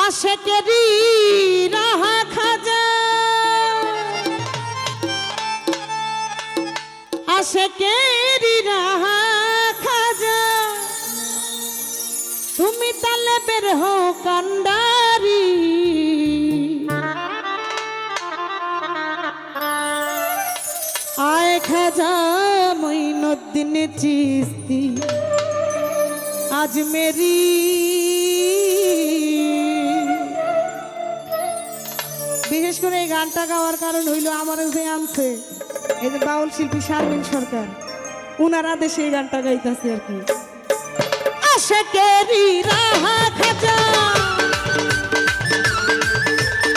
আশেকেরি রাহা খাজা আশেকেরি রাহা খাজা তুমি তালে বের হও কান্ডারি আয় খাজা মঈনুদ্দিন চিশতি আজমেরি বিশেষ করে এই গানটা গাওয়ার কারণ হইল আমার যে আনছে এই যে বাউল শিল্পী শারমিন সরকার উনারা দেশে এই গানটা গাইতেছে আর কি আশেকেরি রাহা খাজা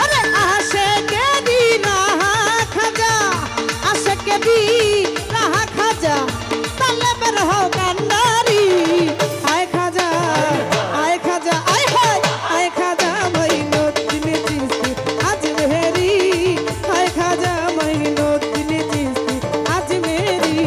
আরে আশেকেরি রাহা খাজা আশেকেরি রাহা খাজা তালে বের হও কান্ডারি আয় খাজা আয় খাজা আয় হায় আয় খাজা মঈনুদ্দিন চিশতি আজমেরি আয় খাজা মঈনুদ্দিন চিশতি আজমেরি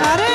আরে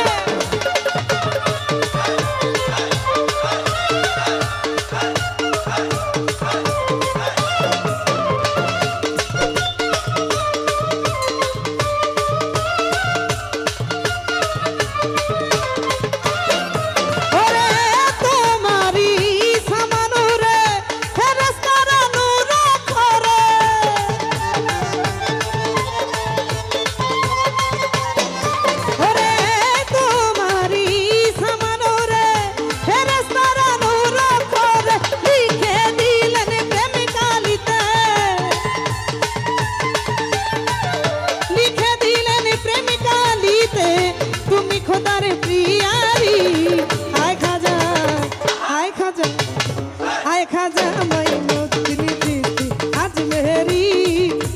খাজা মঈনুদ্দিন চিশতি আজমেরি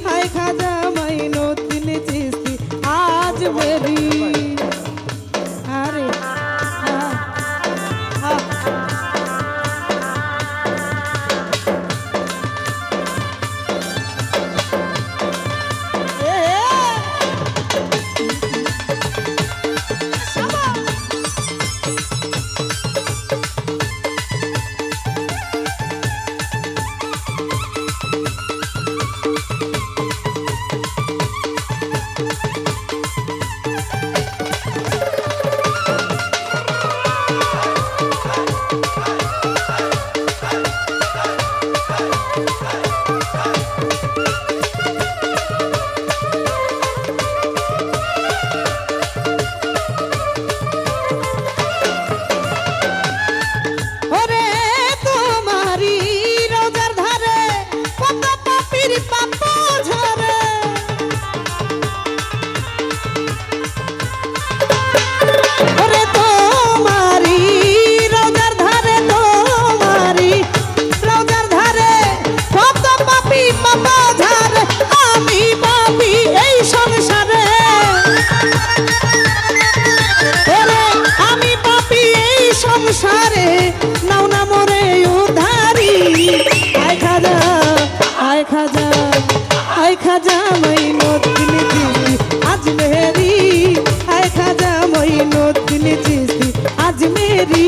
হায় খাজা মঈনুদ্দিন চিশতি আজমেরি আরে সংসারে নাও না মোরে উদ্ধারি আয় খাজা আয় খাজা আয় খাজা মঈনুদ্দিন চিশতি আজমেরি আয় খাজা মঈনুদ্দিন চিশতি আজমেরি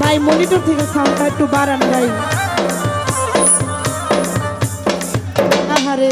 ভাই মনিটর থেকে সাউন্ডটা একটু বাড়ান ভাই আহারে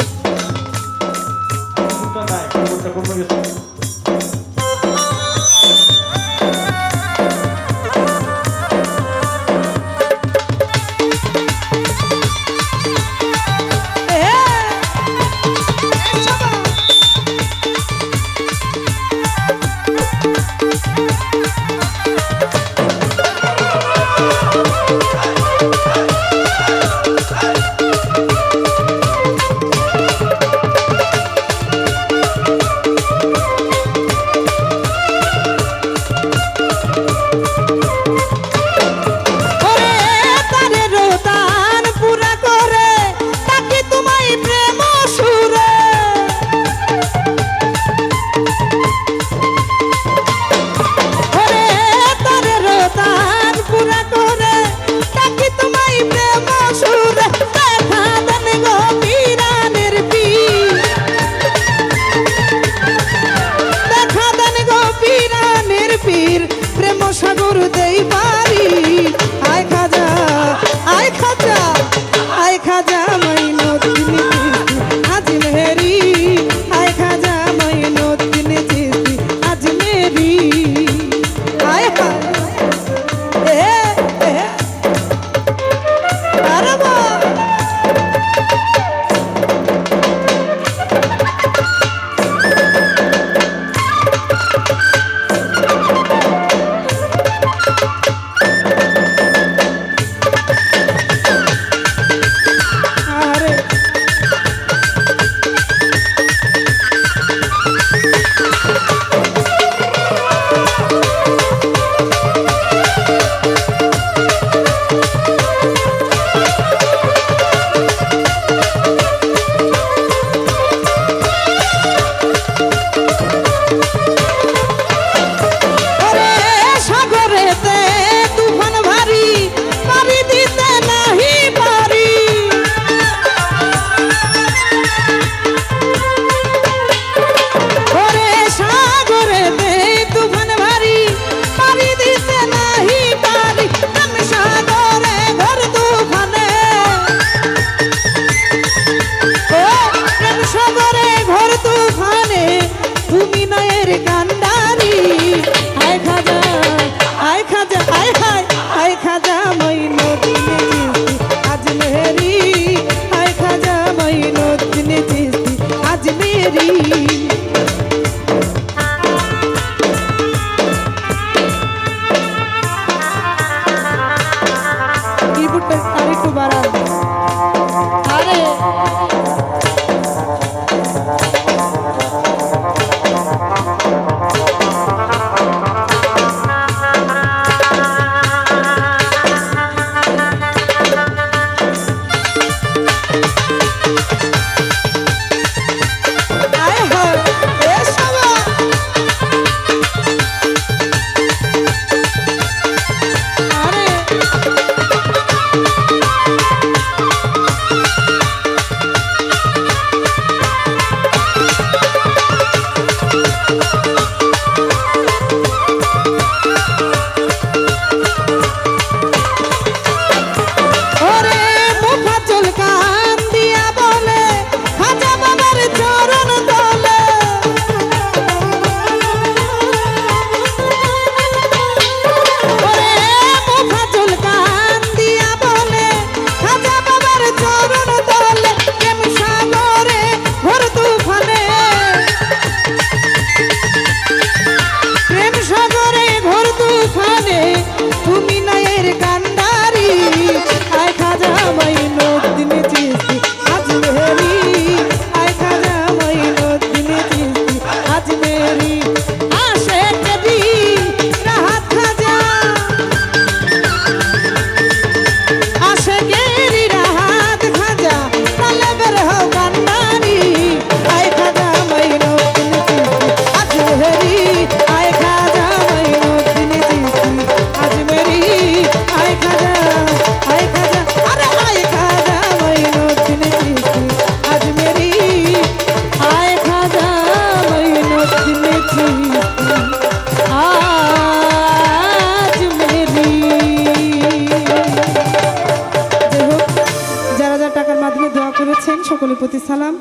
মাধ্যমে দোয়া করেছেন, সকলের প্রতি সালাম।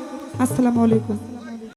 আসসালামু আলাইকুম।